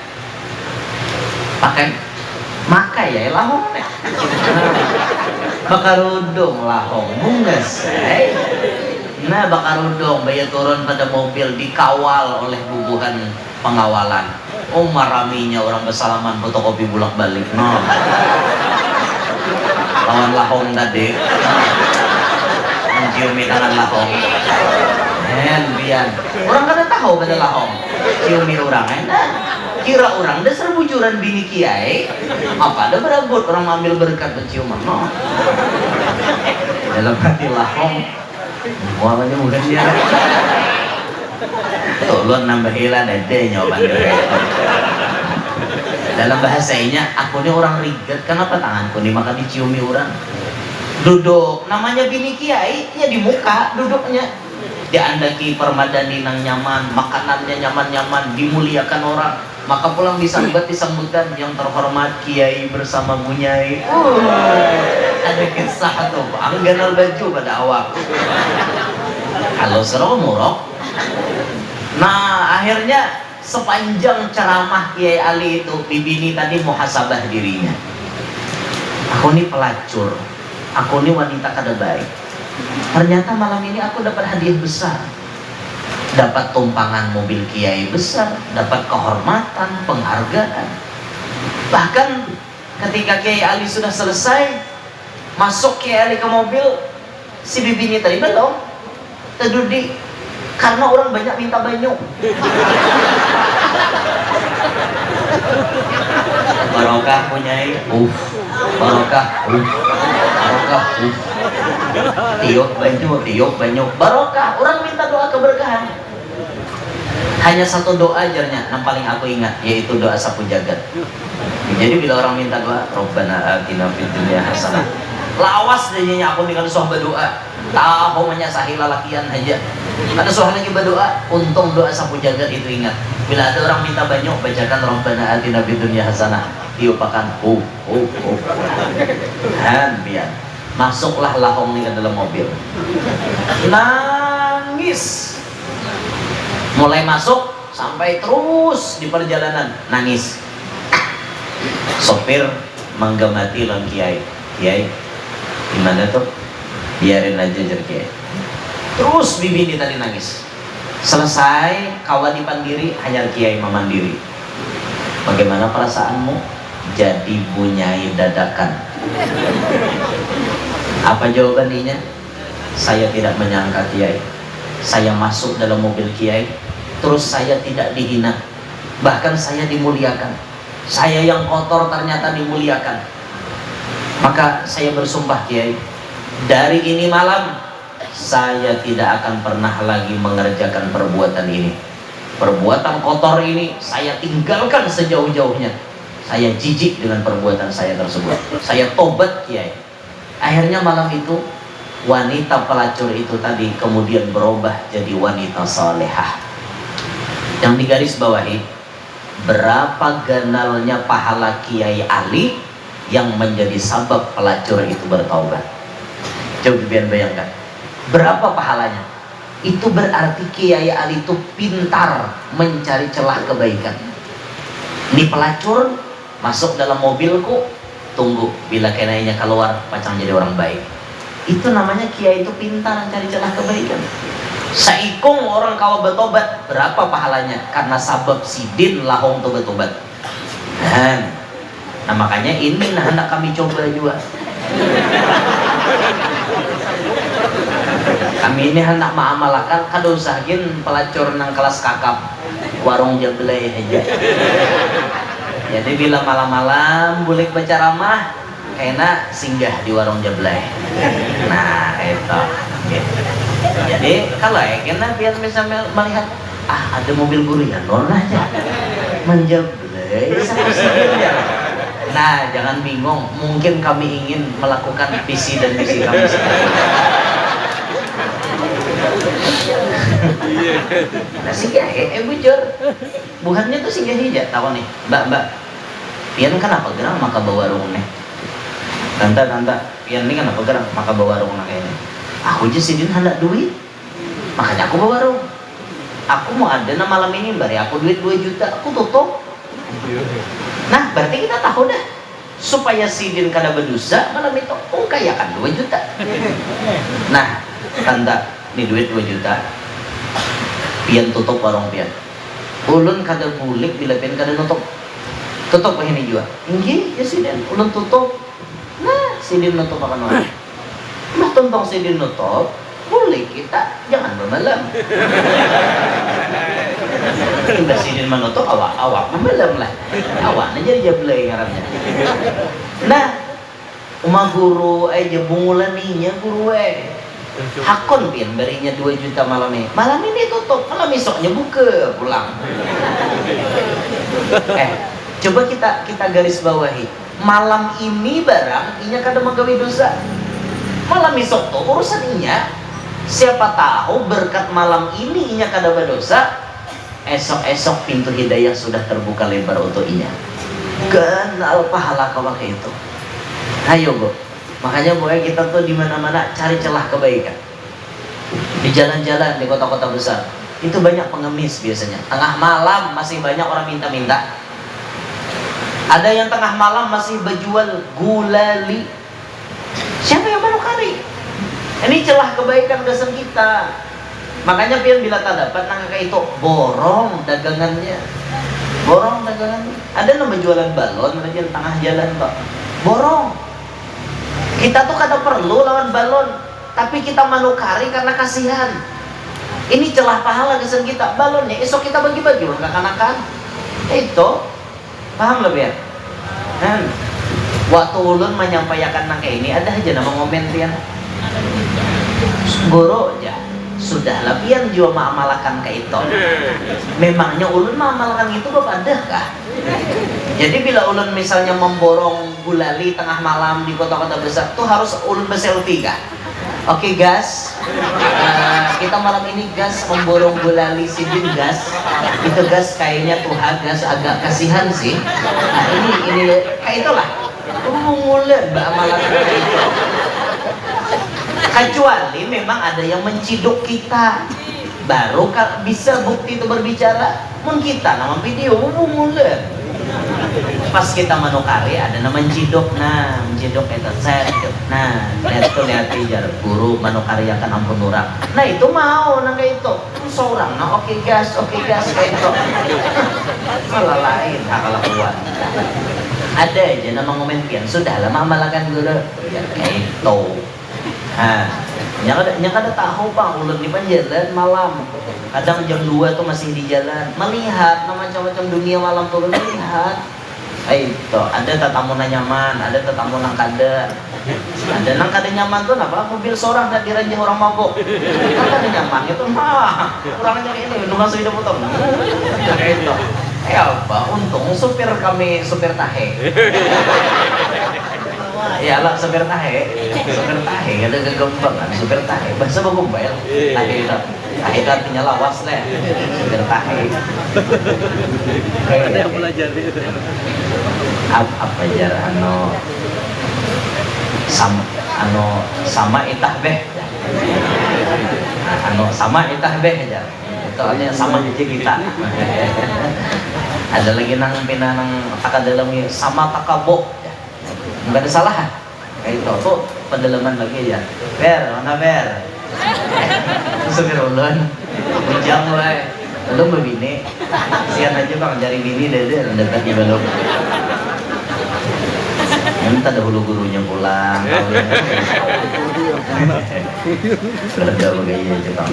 ya lahong ya. Bakarudung lahong, bungas. Nah bakarudung, bayi turun pada mobil dikawal oleh bubuhan pengawalan. Oh maraminya orang bersalaman fotokopi bulak balik. No. Lawan lahong tadi menciumi tangan lahong bian orang kada tahu pada lahong ciumi orang kira orang dasar bujuran bini Kiai apa ada berebut orang ambil berkat berciuman no. Dalam hati lahong muamannya bukan dia tuh lu nambah hilang dede nyoba dalam bahasanya aku ini orang riget kenapa tanganku ini maka diciumi orang duduk namanya bini Kiai ya di muka duduknya diandaki permadani nang nyaman makanannya nyaman-nyaman dimuliakan orang maka pulang disambutkan yang terhormat Kiai bersama Bunyai. Ada kisah tuh angganal baju pada awak kalau seru murok. Nah akhirnya sepanjang ceramah Kiai Ali itu bibini tadi muhasabah dirinya. Aku ini pelacur, aku ini wanita kada baik. Ternyata malam ini aku dapat hadiah besar, dapat tumpangan mobil Kiai besar, dapat kehormatan, penghargaan. Bahkan ketika Kiai Ali sudah selesai, masuk Kiai Ali ke mobil, si bibini tadi belum. Tedudi karena orang banyak minta banyu. Barokah punyai, barokah, barokah, tiup banyu, barokah. Orang minta doa keberkahan. Hanya satu doa ajarnya yang paling aku ingat, yaitu doa sapu jagat. Jadi bila orang minta doa, Rabbana atina fid dunya hasanah, lawas deh aku dengan sohba doa. Tahu menyasahi lalakian aja. Ada soal lagi berdoa, untung doa sapu jagat itu ingat. Bila ada orang minta banyu, bacakan Rabbana atina fid dunya hasanah, diupakan biar masuklah lahong nih ke dalam mobil. Nangis. Mulai masuk sampai terus di perjalanan nangis. Sopir menggemati lang kiai, gimana tuh? Biarin aja jer kiai. Terus bibi ini tadi nangis. Selesai kawan dipandiri, hanya kiai memandiri. Bagaimana perasaanmu? Jadi bunyai dadakan. Apa jawabannya? Saya tidak menyangka kiai. Saya masuk dalam mobil kiai, terus saya tidak dihina, bahkan saya dimuliakan. Saya yang kotor ternyata dimuliakan. Maka saya bersumpah kiai, dari ini malam saya tidak akan pernah lagi mengerjakan perbuatan ini. Perbuatan kotor ini saya tinggalkan sejauh-jauhnya. Saya jijik dengan perbuatan saya tersebut. Saya tobat kiai. Akhirnya malam itu wanita pelacur itu tadi kemudian berubah jadi wanita salehah. Yang digaris bawahi, berapa ganalnya pahala Kiai Ali yang menjadi sabab pelacur itu bertaubat. Coba bayangkan, berapa pahalanya? Itu berarti Kiai Ali itu pintar mencari celah kebaikan. Ini pelacur masuk dalam mobilku, tunggu bila kenainya keluar pacang jadi orang baik. Itu namanya kiai itu pintar mencari celah kebaikan. Saikung orang kawa bertobat, berapa pahalanya? Karena sabab sidin lahong tuh bertobat. Nah makanya ini hendak kami coba juga. Kami ini hendak mengamalkan kada usahakin pelacur nang kelas kakap warung jablay aja. Jadi bila malam-malam boleh baca ramah, kayaknya singgah di warung jablay. Nah itu jadi kalau kena biar bisa melihat ada mobil guru ya nor aja menjablay sama singgah. Nah jangan bingung, mungkin kami ingin melakukan visi dan misi kami sendiri. Nah singgah bujur buhannya tuh singgah hijau tahu nih mbak pian kenapa gerang maka bawa warung nih tante pian ini kenapa gerang maka bawa warung kayaknya aku aja sidin hendak duit makanya aku bawa warung. Aku mau ada malam ini bari aku duit 2 juta aku tutup. Nah berarti kita tahu dah supaya sidin kada berdosa malam itu kayakan 2 juta. Nah tante ini duit 2 juta pian tutup warung pian ulun kada bulik bila pian kada nutup tutup ini juga inggih ya sidin ulun tutup. Nah sidin nutup akan orang nah tentang sidin nutup boleh kita jangan bermalam. Udah sidin menutup awak bermalam lah awak aja jablay ngarannya. Nah umah guru aja bungulan ninya guru hakon pian berinya 2 juta malam ini tutup malam besoknya buka pulang. Coba kita garis bawahi malam ini barang inya kada magawi dosa malam besok tuh urusan inya. Siapa tahu berkat malam ini inya kada berdosa, esok pintu hidayah sudah terbuka lebar untuk inya. Kenal pahala kawal itu. Ayo Bu, makanya boleh kita tuh di mana-mana cari celah kebaikan. Di jalan-jalan di kota-kota besar itu banyak pengemis biasanya. Tengah malam masih banyak orang minta-minta. Ada yang tengah malam masih berjual gulali. Siapa yang baru kari? Ini celah kebaikan dosen kita. Makanya pian bila tak dapat nang kayak itu borong dagangannya. Ada nama jualan balon aja tengah jalan kok. Borong. Kita tuh kada perlu lawan balon, tapi kita manukari karena kasihan. Ini celah pahala kesan kita, balonnya esok kita bagi-bagi ke kanakan. Itu paham lebih ya? Kan waktu ulun menyampaikan nang kayak ini ada aja nama komentian. Guru aja sudah pian juga mengamalkan kayak itu. Memangnya ulun mengamalkan itu kah? Jadi bila ulun misalnya memborong gulali tengah malam di kota-kota besar tuh harus ulun berselfie kah? Oke gas, kita malam ini gas memborong gulali sidin gas. Itu gas kayaknya Tuhan gas agak kasihan sih. Nah ini kayak itulah. Mulai amalan kayak itu. Kecuali memang ada yang menciduk kita, baru bisa bukti itu berbicara. Mun kita nama video mulai. Pas kita menukari ada nama menciduk, nah menciduk itu set. Nah lihat jar guru menukari akan ampun orang. Nah itu mau nang kayak itu seorang. Nah oke gas kayak itu. Malah lain akal kuat. Ada aja nama komentian sudah lama amalakan guru ya kayak itu. Nah yang ada tahu bang ulun di jalan malam. Kadang jam 2 tuh masih di jalan melihat macam-macam dunia malam turun melihat. Itu ada tetamunan nyaman, ada tetamunan kada. Ada nang kada nyaman tuh apa mobil seorang dan diranjang orang mabuk. Kan kada nyaman itu mah kurangnya ini nunggu sudah potong. Kayak itu. Apa untung supir tahe. Ya lah supir tahe ada kegembangan supir tahe bahasa bagumbel tahe itu artinya lawas lah supir tahe Ada yang belajar apa jar sama itah beh sama itah beh aja itu artinya sama aja kita. Ada lagi nang dalam sama takabok nggak ada salah kayak itu tuh pendalaman lagi ya mana supir ulun ujang wae belum berbini sian aja bang cari bini dede dekatnya belum minta dahulu gurunya pulang kerja begini juga.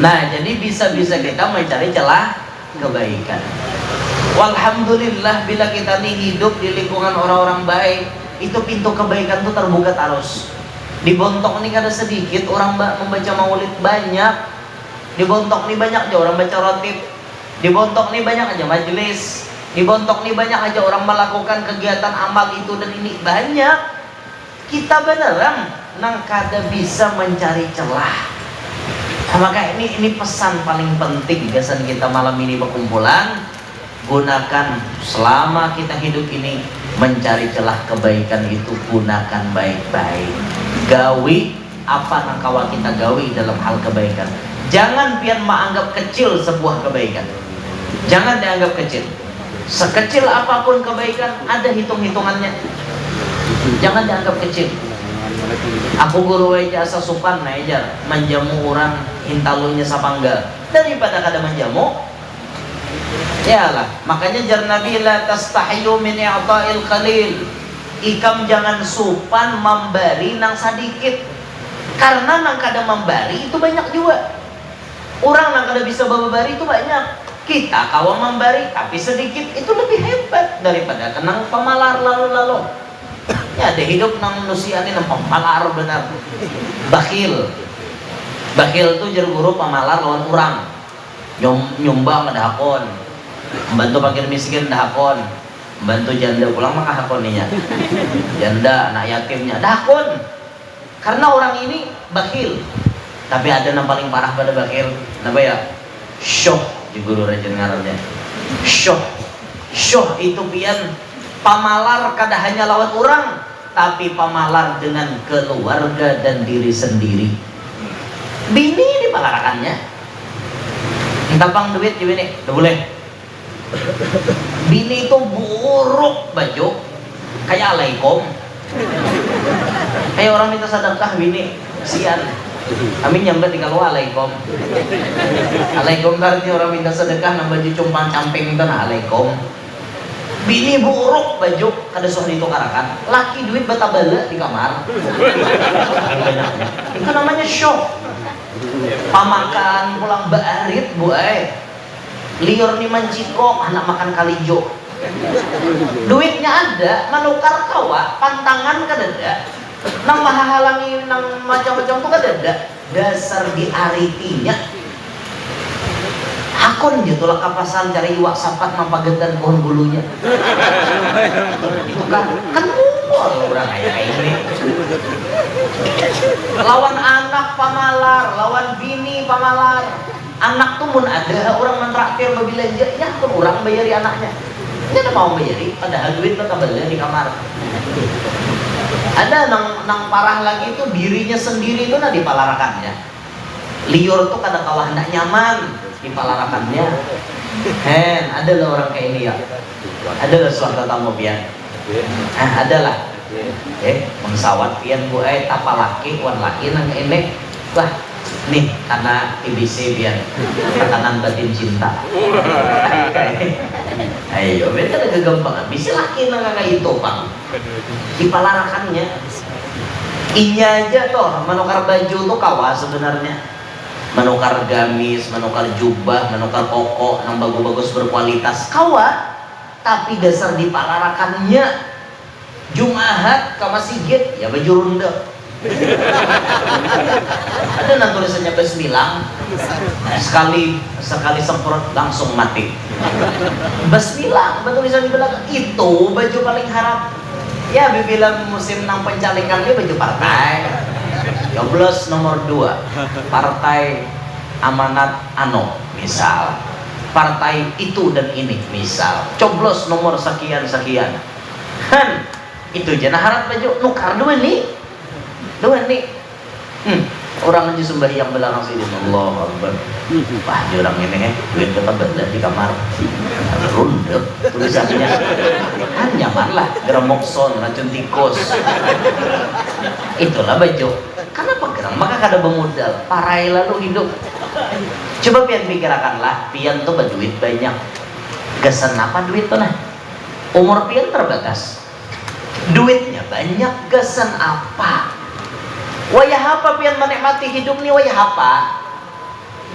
Nah jadi bisa-bisa kita mencari celah kebaikan. Walhamdulillah bila kita nih hidup di lingkungan orang-orang baik, itu pintu kebaikan tuh terbuka terus. Di Bontok nih kada sedikit orang membaca maulid banyak. Di Bontok nih banyak aja orang baca rotib. Di Bontok nih banyak aja majelis. Di Bontok nih banyak aja orang melakukan kegiatan amal itu dan ini banyak. Kita beneran nang kada bisa mencari celah. Maka ini pesan paling penting kesan kita malam ini berkumpulan. Gunakan selama kita hidup ini mencari celah kebaikan itu gunakan baik-baik. Gawi apa nang kawa kita gawi dalam hal kebaikan. Jangan pian menganggap kecil sebuah kebaikan. Jangan dianggap kecil. Sekecil apapun kebaikan ada hitung-hitungannya. Jangan dianggap kecil. Aku guru jasa supan aja menjamu orang hintalunya sapanggal daripada kada menjamu. Yalah, makanya jar Nabi la tastahyu min i'ta'il qalil. Ikam jangan supan memberi nang sedikit. Karena nang kada memberi itu banyak juga. Orang nang kada bisa memberi itu banyak. Kita kawan memberi tapi sedikit itu lebih hebat daripada kenang pemalar lalu-lalu. Ya ada hidup nang manusia ini nang pemalar benar. Bakhil tuh jar guru pemalar lawan orang. Nyumbang ada hakon. Membantu fakir miskin dahakon, membantu janda pulang maka hakoninya, janda anak yatimnya dahakon. Karena orang ini bakhil, tapi ada yang paling parah pada bakhil, apa ya? Syuh, di guru rajin ngarannya. Syuh itu pian pamalar kada hanya lawat orang, tapi pamalar dengan keluarga dan diri sendiri. Bini dipalarakannya, entah bang duit di bini, udah boleh. Bini itu buruk baju kayak alaikum, kayak orang minta sedekah bini sian amin nyambat di kalau alaikum berarti orang minta sedekah nang baju cumpang camping itu nah alaikum. Bini buruk baju kada soal ditukarakan, laki duit bata bala di kamar. Itu namanya shock. Pamakan pulang baarit bu liur ni mancikok anak makan kalijo. Duitnya ada, manukar kawa, pantangan kan ada, nang mahahalangi nang macam-macam tuh kan ada. Dasar diaritinya hakon gitu lah kapasan cari iwak sapat mampagetan pohon bulunya. Itu kan umur orang kayak ini. Lawan anak pamalar, lawan bini pamalar. Anak tuh pun ada orang mentraktir belanja, ya kan orang bayari anaknya. Dia udah mau bayari, padahal duit mereka beli di kamar. Ada nang parah lagi itu dirinya sendiri itu nah dipalarakannya. Liur tuh kadang kalah hendak nyaman dipalarakannya. Ada lah orang kayak ini ya. Ada lah suatu tamu pian. Ada lah. Mengsawat pian bu tapa laki wan laki nang ini. Wah, nih karena IBC pian. Tekanan batin cinta. Ayo, beta ada kegampangan. Bisa laki nang kayak itu bang. Dipalarakannya. Inya aja toh menukar baju tuh kawa sebenarnya. Menukar gamis, menukar jubah, menukar koko yang bagus-bagus berkualitas kawa, tapi dasar dipalarakannya Jumahat ke masjid ya baju ronde. Ada nang tulisannya Bismillah, sekali semprot langsung mati. Bismillah, tulisan di belakang itu baju paling haram. Ya bilang musim nang pencalekan dia baju partai. Coblos nomor 2 Partai Amanat Ano misal, partai itu dan ini misal, coblos nomor sekian kan itu jangan harap baju nukar dua nih orang aja sembahyang belakang sini Allah Akbar. Wah di orang ini duit kita beda di kamar runduk tulisannya kan nyaman lah geromokson racun tikus. Itulah baju kenapa gerang maka kada bermodal parai lalu hidup. Coba pian pikirkanlah pian tuh berduit banyak gasan apa duit tuh nah umur pian terbatas duitnya banyak gasan apa wayah apa pian menikmati hidup nih wayah apa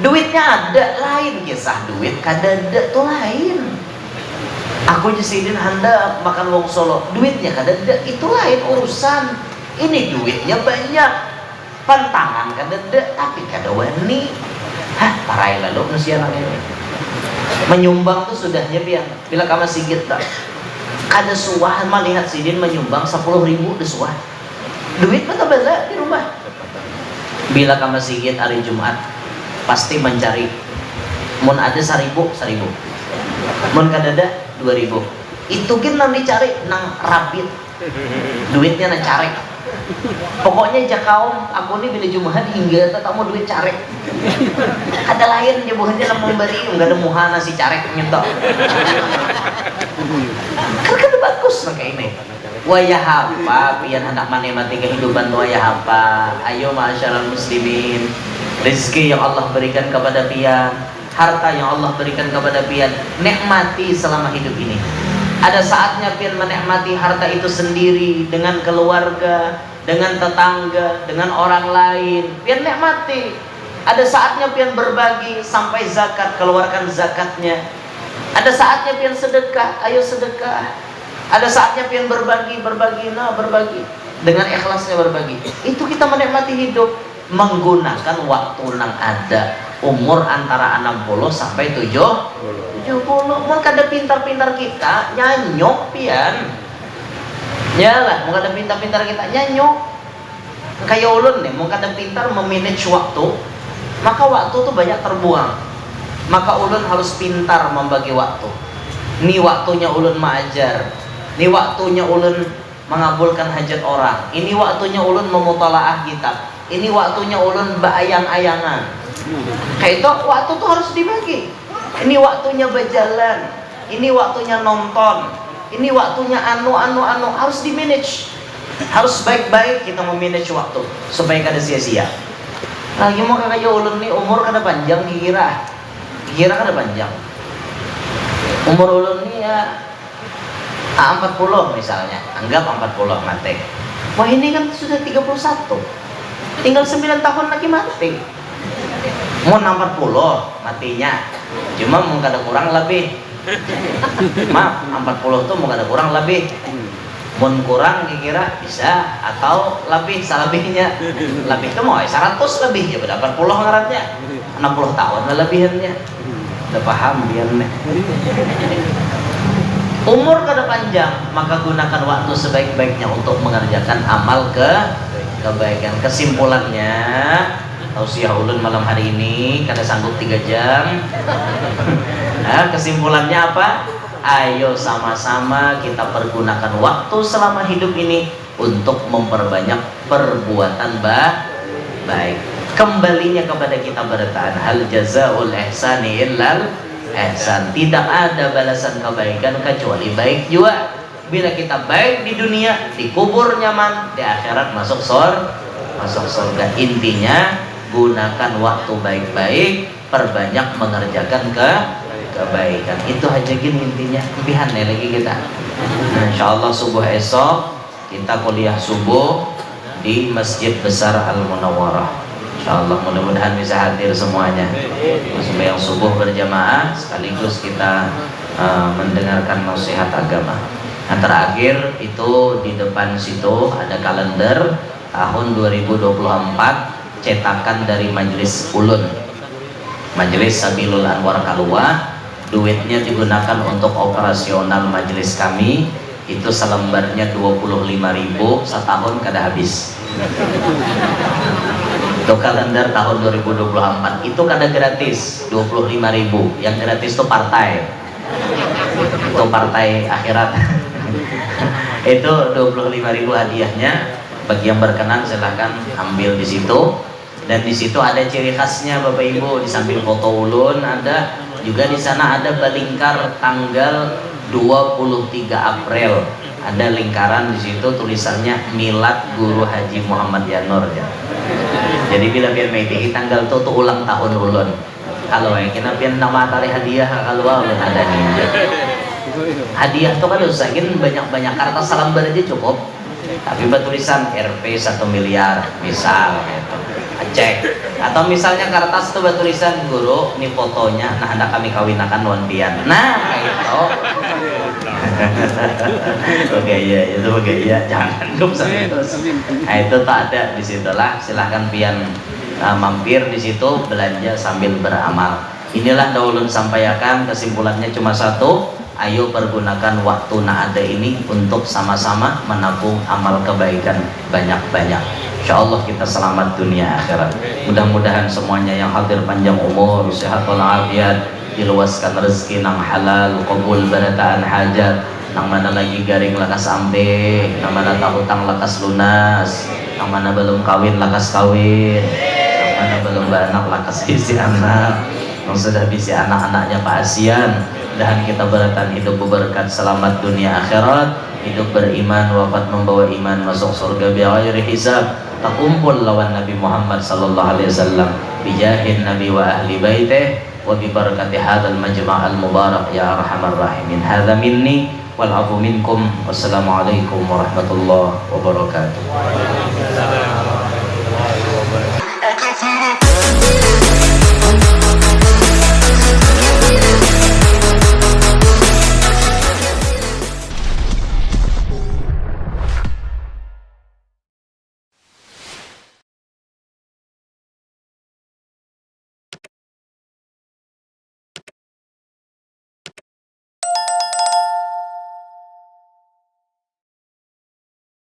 duitnya ada lain kisah duit kadada tuh lain. Aku jasidin handa makan wong Solo duitnya kadada itu lain urusan. Ini duitnya banyak pantangan kadada tapi kada wani parai lalu nusia nang ini menyumbang tuh sudahnya pian bila kama sigit tak kada suah melihat sidin menyumbang 10.000 desuah duit mata bela di rumah. Bila kama sigit hari Jumat pasti mencari mun ada 1.000 mun kadada 2.000 itu kan nang dicari nang rapid duitnya nang cari pokoknya jakaum aku nih bila Jumat hingga tak mau duit cari ada lain nyebuhannya nang memberi enggak ada muhana si cari nyentok kan bagus nang kayak ini. Wayah apa pian hendak menikmati kehidupan wayah apa ayo ma'asyaral muslimin rezeki yang Allah berikan kepada pian harta yang Allah berikan kepada pian nikmati selama hidup ini. Ada saatnya pian menikmati harta itu sendiri dengan keluarga dengan tetangga dengan orang lain pian nikmati. Ada saatnya pian berbagi sampai zakat keluarkan zakatnya. Ada saatnya pian sedekah ayo sedekah. Ada saatnya pian berbagi dengan ikhlasnya berbagi. Itu kita menikmati hidup menggunakan waktu nang ada umur antara 60 sampai 70. Mau kada pintar-pintar kita nyanyok pian. Yalah, mau kada pintar-pintar kita nyanyok. Kayak ulun nih, mau kada pintar memanage waktu, maka waktu tuh banyak terbuang. Maka ulun harus pintar membagi waktu. Ini waktunya ulun mengajar. Ini waktunya ulun mengabulkan hajat orang. Ini waktunya ulun memutalaah kitab. Ini waktunya ulun bayang-ayangan. Kayak itu waktu tuh harus dibagi. Ini waktunya berjalan. Ini waktunya nonton. Ini waktunya anu harus di manage. Harus baik-baik kita memanage waktu supaya kada sia-sia. Lagi mau kayak ulun nih umur kada panjang kira kada panjang. Umur ulun nih ya 40 misalnya, anggap 40 mati. Wah ini kan sudah 31, tinggal 9 tahun lagi mati. Mau 40 matinya, cuma mau kada kurang lebih. Maaf, 40 tuh mau kada kurang lebih. Mau kurang kira bisa atau lebih salebihnya. Lebih itu mau 100 lebih ya, berapa 40 ngarannya. 60 tahun lah lebihannya. Udah paham dia nih. Umur kada panjang, maka gunakan waktu sebaik-baiknya untuk mengerjakan amal kebaikan. Kesimpulannya, tausiah ulun malam hari ini kada sanggup 3 jam. Nah, kesimpulannya apa? Ayo sama-sama kita pergunakan waktu selama hidup ini untuk memperbanyak perbuatan baik. Kembalinya kepada kita bertahan, hal jazaul ihsani illal ihsan. Tidak ada balasan kebaikan kecuali baik juga. Bila kita baik di dunia, dikubur nyaman, di akhirat masuk surga. Intinya gunakan waktu baik-baik, perbanyak mengerjakan kebaikan. Itu aja gini intinya. Pihan nih lagi kita. Nah, insyaallah subuh esok kita kuliah subuh di Masjid Besar Al-Munawwarah. Insyaallah mudah-mudahan bisa hadir semuanya. Sembahyang subuh berjamaah sekaligus kita mendengarkan nasihat agama. Nah, terakhir itu di depan situ ada kalender tahun 2024 cetakan dari Majelis Ulun, Majelis Sabilul Anwar Kalua. Duitnya digunakan untuk operasional majelis kami. Itu selembarnya 25.000, setahun kada habis. Itu kalender tahun 2024 itu kada gratis, 25.000. Yang gratis itu partai. Itu partai akhirat. Itu 25.000 hadiahnya. Bagi yang berkenan silahkan ambil di situ. Dan di situ ada ciri khasnya Bapak Ibu. Di samping foto ulun ada juga, di sana ada balingkar tanggal 23 April. Ada lingkaran di situ tulisannya Milad Guru Haji Muhammad Yanur ya. Jadi bila biar meiti tanggal itu ulang tahun ulun. Kalau yang kita biar nama tarik hadiah kalau ulun ada nih. Hadiah tuh kan usahain banyak-banyak kertas salambar aja cukup. Tapi bertulisan RP 1 miliar misal gitu. Cek. Atau misalnya kertas itu bertulisan guru, ini fotonya, nah hendak kami kawinakan wanpian. Nah, gitu. Oke ya, itu oke ya, jangan lupa terus. Nah itu tak ada di situlah. Silahkan pian mampir di situ belanja sambil beramal. Inilah daulun sampaikan, kesimpulannya cuma satu. Ayo pergunakan waktu naada ini untuk sama-sama menabung amal kebaikan banyak-banyak. Insyaallah kita selamat dunia akhirat. Mudah-mudahan semuanya yang hadir panjang umur, sehat walafiat, diluaskan rezeki nang halal, qabul barataan hajat, nang mana lagi garing lakas ambe, nang mana tak hutang lakas lunas, nang mana belum kawin lakas kawin, nang mana belum beranak lakas bisi anak, nang sudah bisi anak-anaknya paasian. Dan kita beratan hidup berberkat, selamat dunia akhirat, hidup beriman, wafat membawa iman, masuk surga bighairi hisab, takumpul lawan Nabi Muhammad sallallahu alaihi wasallam bijahin Nabi wa ahli baitih wa bi barakati hadzal majma' al mubarak ya arhamar rahimin. Hadza minni wal afu minkum. Wassalamualaikum warahmatullahi wabarakatuh.